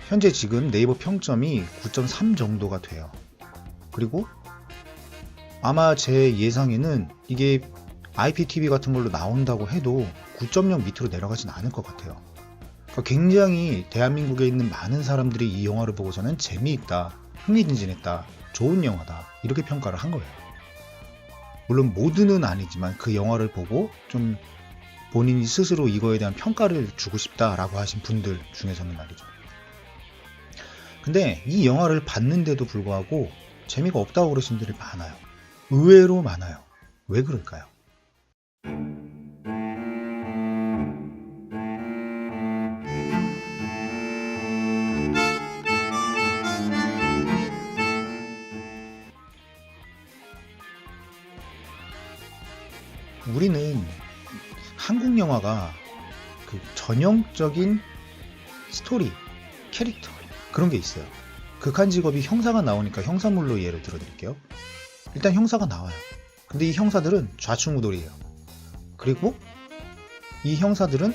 현재 지금 네이버 평점이 9.3 정도가 돼요. 그리고 아마 제 예상에는 이게 IPTV 같은 걸로 나온다고 해도 9.0 밑으로 내려가진 않을 것 같아요. 그러니까 굉장히 대한민국에 있는 많은 사람들이 이 영화를 보고서는 재미있다, 흥미진진했다, 좋은 영화다 이렇게 평가를 한 거예요. 물론 모두는 아니지만 그 영화를 보고 좀 본인이 스스로 이거에 대한 평가를 주고 싶다라고 하신 분들 중에서는 말이죠. 근데 이 영화를 봤는데도 불구하고 재미가 없다고 그러신 분들이 많아요. 의외로 많아요. 왜 그럴까요? 우리는 한국 영화가 그 전형적인 스토리, 캐릭터 그런 게 있어요. 극한 직업이 형사가 나오니까 형사물로 예를 들어 드릴게요. 일단 형사가 나와요. 근데 이 형사들은 좌충우돌이에요. 그리고 이 형사들은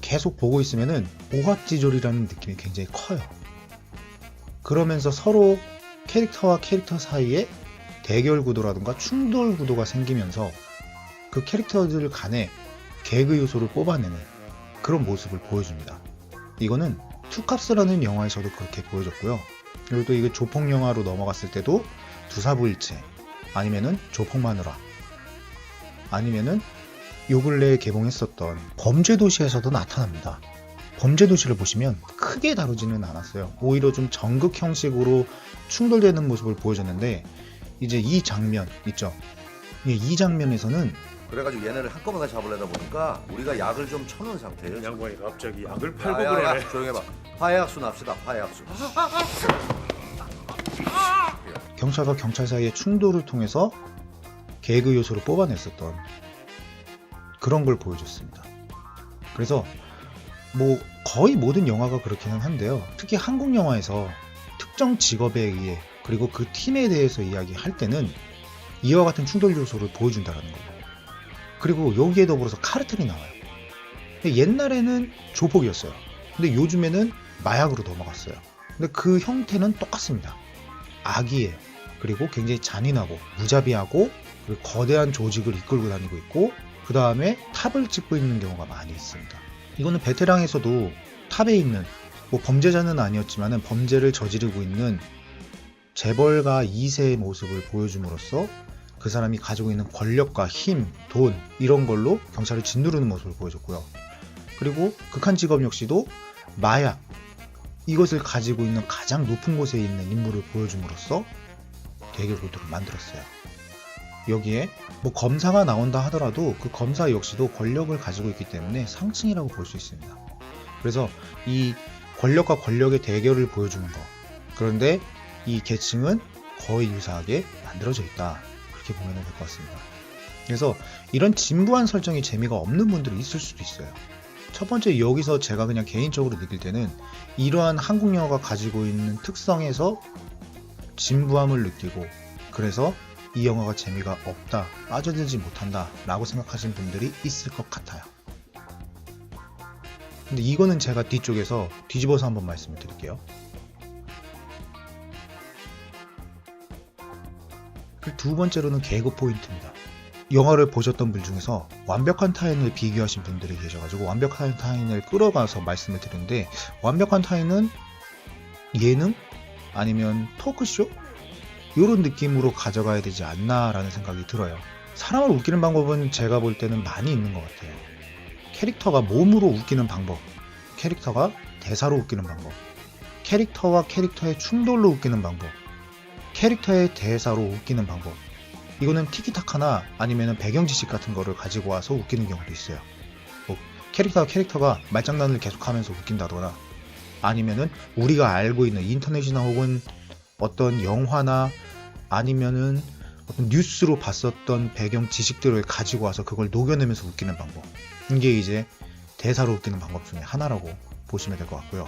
계속 보고 있으면은 오합지졸이라는 느낌이 굉장히 커요. 그러면서 서로 캐릭터와 캐릭터 사이에 대결 구도라든가 충돌 구도가 생기면서 그 캐릭터들 간에 개그 요소를 뽑아내는 그런 모습을 보여줍니다. 이거는 투캅스라는 영화에서도 그렇게 보여줬고요. 그리고 또 이거 조폭 영화로 넘어갔을 때도 두사부일체 아니면은 조폭마누라 아니면은 요 근래에 개봉했었던 범죄도시에서도 나타납니다. 범죄도시를 보시면 크게 다루지는 않았어요. 오히려 좀 전극 형식으로 충돌되는 모습을 보여줬는데 이제 이 장면 있죠. 이 장면에서는 그래가지고 얘네를 한꺼번에 잡으려다 보니까 우리가 약을 좀 쳐놓은 상태예요. 양반이 갑자기 약을 팔고 야야야 그러네. 조용해봐. 화해학수 납시다. 화해학수. 경찰과 경찰 사이의 충돌을 통해서 개그 요소를 뽑아냈었던 그런 걸 보여줬습니다. 그래서 뭐 거의 모든 영화가 그렇기는 한데요. 특히 한국 영화에서 특정 직업에 의해 그리고 그 팀에 대해서 이야기할 때는 이와 같은 충돌 요소를 보여준다는 거예요. 그리고 여기에 더불어서 카르텔이 나와요. 옛날에는 조폭이었어요. 근데 요즘에는 마약으로 넘어갔어요. 근데 그 형태는 똑같습니다. 악이에요. 그리고 굉장히 잔인하고 무자비하고 그리고 거대한 조직을 이끌고 다니고 있고 그 다음에 탑을 찍고 있는 경우가 많이 있습니다. 이거는 베테랑에서도 탑에 있는 뭐 범죄자는 아니었지만 범죄를 저지르고 있는 재벌가 2세의 모습을 보여줌으로써 그 사람이 가지고 있는 권력과 힘, 돈 이런 걸로 경찰을 짓누르는 모습을 보여줬고요. 그리고 극한 직업 역시도 마약 이것을 가지고 있는 가장 높은 곳에 있는 인물을 보여줌으로써 대결 구도를 만들었어요. 여기에 뭐 검사가 나온다 하더라도 그 검사 역시도 권력을 가지고 있기 때문에 상층이라고 볼 수 있습니다. 그래서 이 권력과 권력의 대결을 보여주는 거. 그런데 이 계층은 거의 유사하게 만들어져 있다. 그렇게 보면 될 것 같습니다. 그래서 이런 진부한 설정이 재미가 없는 분들이 있을 수도 있어요. 첫 번째 여기서 제가 그냥 개인적으로 느낄 때는 이러한 한국 영화가 가지고 있는 특성에서 진부함을 느끼고 그래서 이 영화가 재미가 없다, 빠져들지 못한다 라고 생각하시는 분들이 있을 것 같아요. 근데 이거는 제가 뒤쪽에서 뒤집어서 한번 말씀을 드릴게요. 그 두 번째로는 개그 포인트입니다. 영화를 보셨던 분 중에서 완벽한 타인을 비교하신 분들이 계셔가지고 완벽한 타인을 끌어가서 말씀을 드렸는데 완벽한 타인은 예능? 아니면 토크쇼? 이런 느낌으로 가져가야 되지 않나 라는 생각이 들어요. 사람을 웃기는 방법은 제가 볼 때는 많이 있는 것 같아요. 캐릭터가 몸으로 웃기는 방법, 캐릭터가 대사로 웃기는 방법, 캐릭터와 캐릭터의 충돌로 웃기는 방법, 캐릭터의 대사로 웃기는 방법. 이거는 티키타카나 아니면 배경 지식 같은 거를 가지고 와서 웃기는 경우도 있어요. 뭐 캐릭터가 말장난을 계속하면서 웃긴다거나 아니면은 우리가 알고 있는 인터넷이나 혹은 어떤 영화나 아니면은 어떤 뉴스로 봤었던 배경 지식들을 가지고 와서 그걸 녹여내면서 웃기는 방법. 이게 이제 대사로 웃기는 방법 중에 하나라고 보시면 될 것 같고요.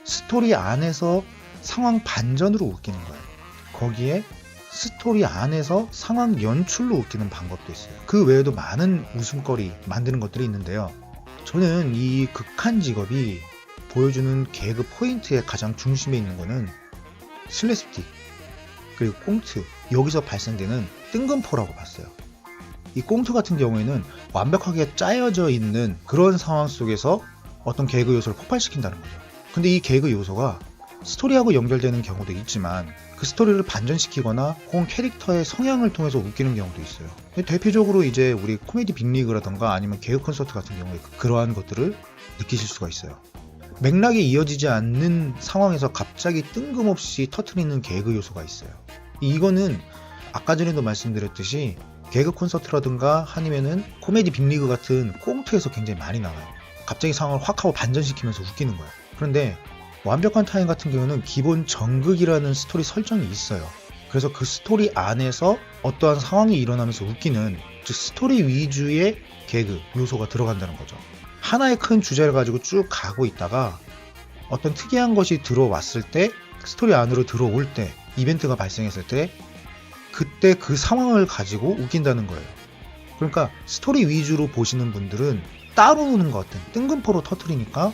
스토리 안에서 상황 반전으로 웃기는 거예요. 거기에 스토리 안에서 상황 연출로 웃기는 방법도 있어요. 그 외에도 많은 웃음거리 만드는 것들이 있는데요. 저는 이 극한 직업이 보여주는 개그 포인트의 가장 중심에 있는 거는 슬랩스틱 그리고 꽁트, 여기서 발생되는 뜬금포라고 봤어요. 이 꽁트 같은 경우에는 완벽하게 짜여져 있는 그런 상황 속에서 어떤 개그 요소를 폭발시킨다는 거죠. 근데 이 개그 요소가 스토리하고 연결되는 경우도 있지만 그 스토리를 반전시키거나 혹은 캐릭터의 성향을 통해서 웃기는 경우도 있어요. 대표적으로 이제 우리 코미디 빅리그라던가 아니면 개그 콘서트 같은 경우에 그러한 것들을 느끼실 수가 있어요. 맥락이 이어지지 않는 상황에서 갑자기 뜬금없이 터트리는 개그 요소가 있어요. 이거는 아까 전에도 말씀드렸듯이 개그 콘서트라든가 아니면은 코미디 빅리그 같은 꽁트에서 굉장히 많이 나와요. 갑자기 상황을 확 하고 반전시키면서 웃기는 거예요. 그런데 완벽한 타인 같은 경우는 기본 정극이라는 스토리 설정이 있어요. 그래서 그 스토리 안에서 어떠한 상황이 일어나면서 웃기는, 즉 스토리 위주의 개그 요소가 들어간다는 거죠. 하나의 큰 주제를 가지고 쭉 가고 있다가 어떤 특이한 것이 들어왔을 때, 스토리 안으로 들어올 때, 이벤트가 발생했을 때 그때 그 상황을 가지고 웃긴다는 거예요. 그러니까 스토리 위주로 보시는 분들은 따로 우는 것 같은 뜬금포로 터트리니까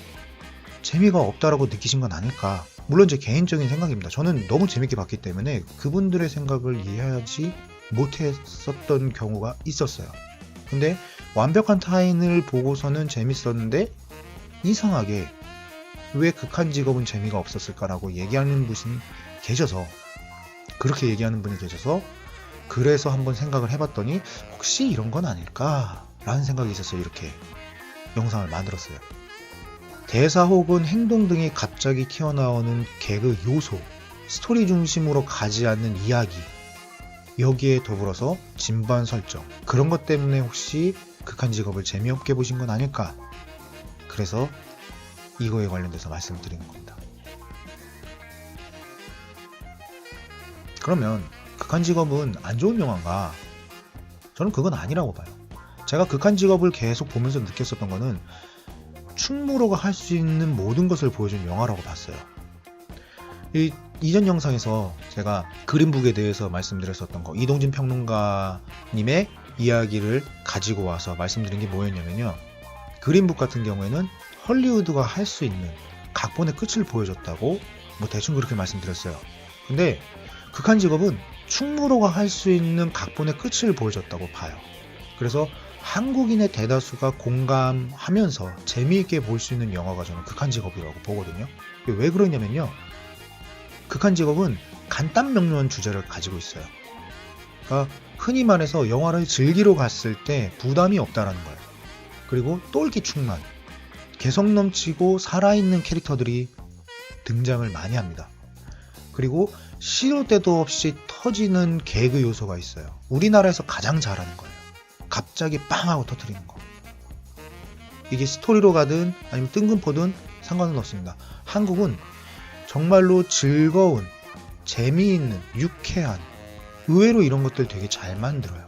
재미가 없다라고 느끼신 건 아닐까. 물론 제 개인적인 생각입니다. 저는 너무 재밌게 봤기 때문에 그분들의 생각을 이해하지 못했었던 경우가 있었어요. 근데 완벽한 타인을 보고서는 재밌었는데 이상하게 왜 극한 직업은 재미가 없었을까라고 얘기하는 분이 계셔서, 그렇게 얘기하는 분이 계셔서 그래서 한번 생각을 해봤더니 혹시 이런 건 아닐까라는 생각이 있었어요. 이렇게 영상을 만들었어요. 대사 혹은 행동 등이 갑자기 튀어나오는 개그 요소, 스토리 중심으로 가지 않는 이야기, 여기에 더불어서 진부한 설정, 그런 것 때문에 혹시 극한 직업을 재미없게 보신 건 아닐까. 그래서 이거에 관련돼서 말씀을 드리는 겁니다. 그러면 극한 직업은 안 좋은 영화인가? 저는 그건 아니라고 봐요. 제가 극한 직업을 계속 보면서 느꼈었던 거는 충무로가 할 수 있는 모든 것을 보여준 영화라고 봤어요. 이전 영상에서 제가 그린북에 대해서 말씀드렸었던 거, 이동진 평론가님의 이야기를 가지고 와서 말씀드린 게 뭐였냐면요, 그린북 같은 경우에는 헐리우드가 할 수 있는 각본의 끝을 보여줬다고 뭐 대충 그렇게 말씀드렸어요. 근데 극한 직업은 충무로가 할 수 있는 각본의 끝을 보여줬다고 봐요. 그래서 한국인의 대다수가 공감하면서 재미있게 볼 수 있는 영화가 저는 극한 직업이라고 보거든요. 왜 그러냐면요, 극한 직업은 간단 명료한 주제를 가지고 있어요. 그러니까 흔히 말해서 영화를 즐기러 갔을 때 부담이 없다라는 거예요. 그리고 똘끼 충만, 개성 넘치고 살아있는 캐릭터들이 등장을 많이 합니다. 그리고 시도 때도 없이 터지는 개그 요소가 있어요. 우리나라에서 가장 잘하는 거예요. 갑자기 빵 하고 터뜨리는 거. 이게 스토리로 가든 아니면 뜬금포든 상관은 없습니다. 한국은 정말로 즐거운, 재미있는, 유쾌한, 의외로 이런 것들 되게 잘 만들어요.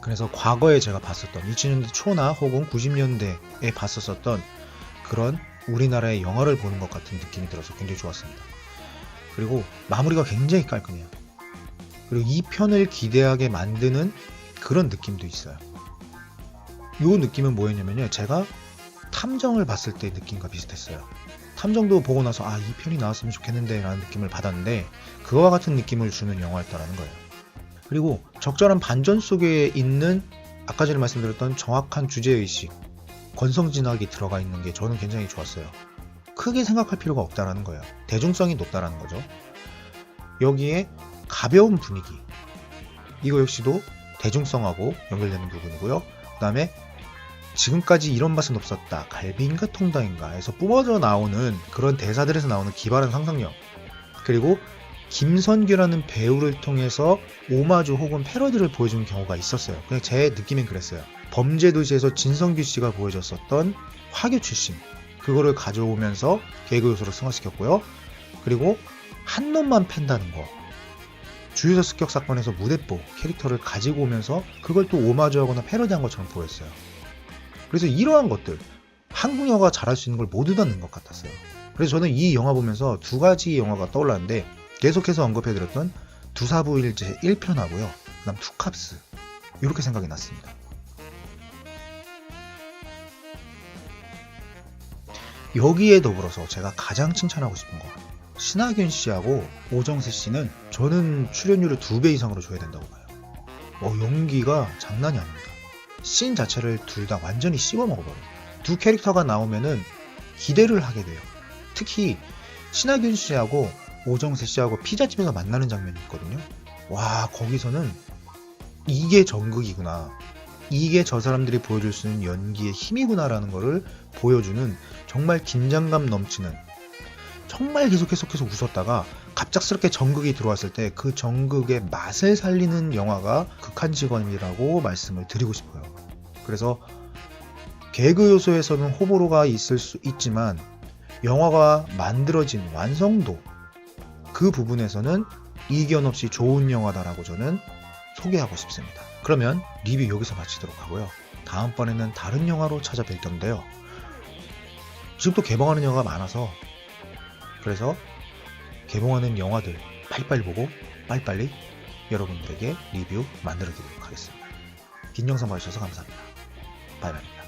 그래서 과거에 제가 봤었던 2000년대 초나 혹은 90년대에 봤었던 그런 우리나라의 영화를 보는 것 같은 느낌이 들어서 굉장히 좋았습니다. 그리고 마무리가 굉장히 깔끔해요. 그리고 2편을 기대하게 만드는 그런 느낌도 있어요. 이 느낌은 뭐였냐면요, 제가 탐정을 봤을 때 느낌과 비슷했어요. 탐정도 보고 나서 2편이 나왔으면 좋겠는데 라는 느낌을 받았는데 그와 같은 느낌을 주는 영화였다라는 거예요. 그리고 적절한 반전 속에 있는 아까 전에 말씀드렸던 정확한 주제의식, 권성진학이 들어가 있는 게 저는 굉장히 좋았어요. 크게 생각할 필요가 없다라는 거예요. 대중성이 높다라는 거죠. 여기에 가벼운 분위기, 이거 역시도 대중성하고 연결되는 부분이고요. 그 다음에 지금까지 이런 맛은 없었다, 갈비인가 통닭인가 해서 뿜어져 나오는 그런 대사들에서 나오는 기발한 상상력, 그리고 김선규라는 배우를 통해서 오마주 혹은 패러디를 보여주는 경우가 있었어요. 그냥 제 느낌엔 그랬어요. 범죄도시에서 진성규 씨가 보여줬었던 화교 출신, 그거를 가져오면서 개그 요소를 승화시켰고요. 그리고 한 놈만 팬다는 거, 주유소 습격 사건에서 무대뽀 캐릭터를 가지고 오면서 그걸 또 오마주하거나 패러디한 것처럼 보였어요. 그래서 이러한 것들, 한국 영화가 잘할 수 있는 걸 모두 다 넣은 것 같았어요. 그래서 저는 이 영화 보면서 두 가지 영화가 떠올랐는데, 계속해서 언급해드렸던 두사부일제 1편하고요, 그 다음 투캅스, 이렇게 생각이 났습니다. 여기에 더불어서 제가 가장 칭찬하고 싶은 거, 신하균 씨하고 오정세 씨는 저는 출연료를 2배 이상으로 줘야 된다고 봐요. 연기가 장난이 아닙니다. 씬 자체를 둘 다 완전히 씹어 먹어버려요. 두 캐릭터가 나오면은 기대를 하게 돼요. 특히 신하균 씨하고 오정세 씨하고 피자집에서 만나는 장면이 있거든요. 와, 거기서는 이게 정극이구나, 이게 저 사람들이 보여줄 수 있는 연기의 힘이구나라는 거를 보여주는 정말 긴장감 넘치는, 정말 계속해서 웃었다가 갑작스럽게 정극이 들어왔을 때 그 정극의 맛을 살리는 영화가 극한직원이라고 말씀을 드리고 싶어요. 그래서 개그 요소에서는 호불호가 있을 수 있지만 영화가 만들어진 완성도, 그 부분에서는 이견 없이 좋은 영화다라고 저는 소개하고 싶습니다. 그러면 리뷰 여기서 마치도록 하고요. 다음번에는 다른 영화로 찾아뵐 건데요. 지금도 개봉하는 영화가 많아서, 그래서 개봉하는 영화들 빨리빨리 보고 빨리빨리 여러분들에게 리뷰 만들어 드리도록 하겠습니다. 긴 영상 봐주셔서 감사합니다. 바이바이.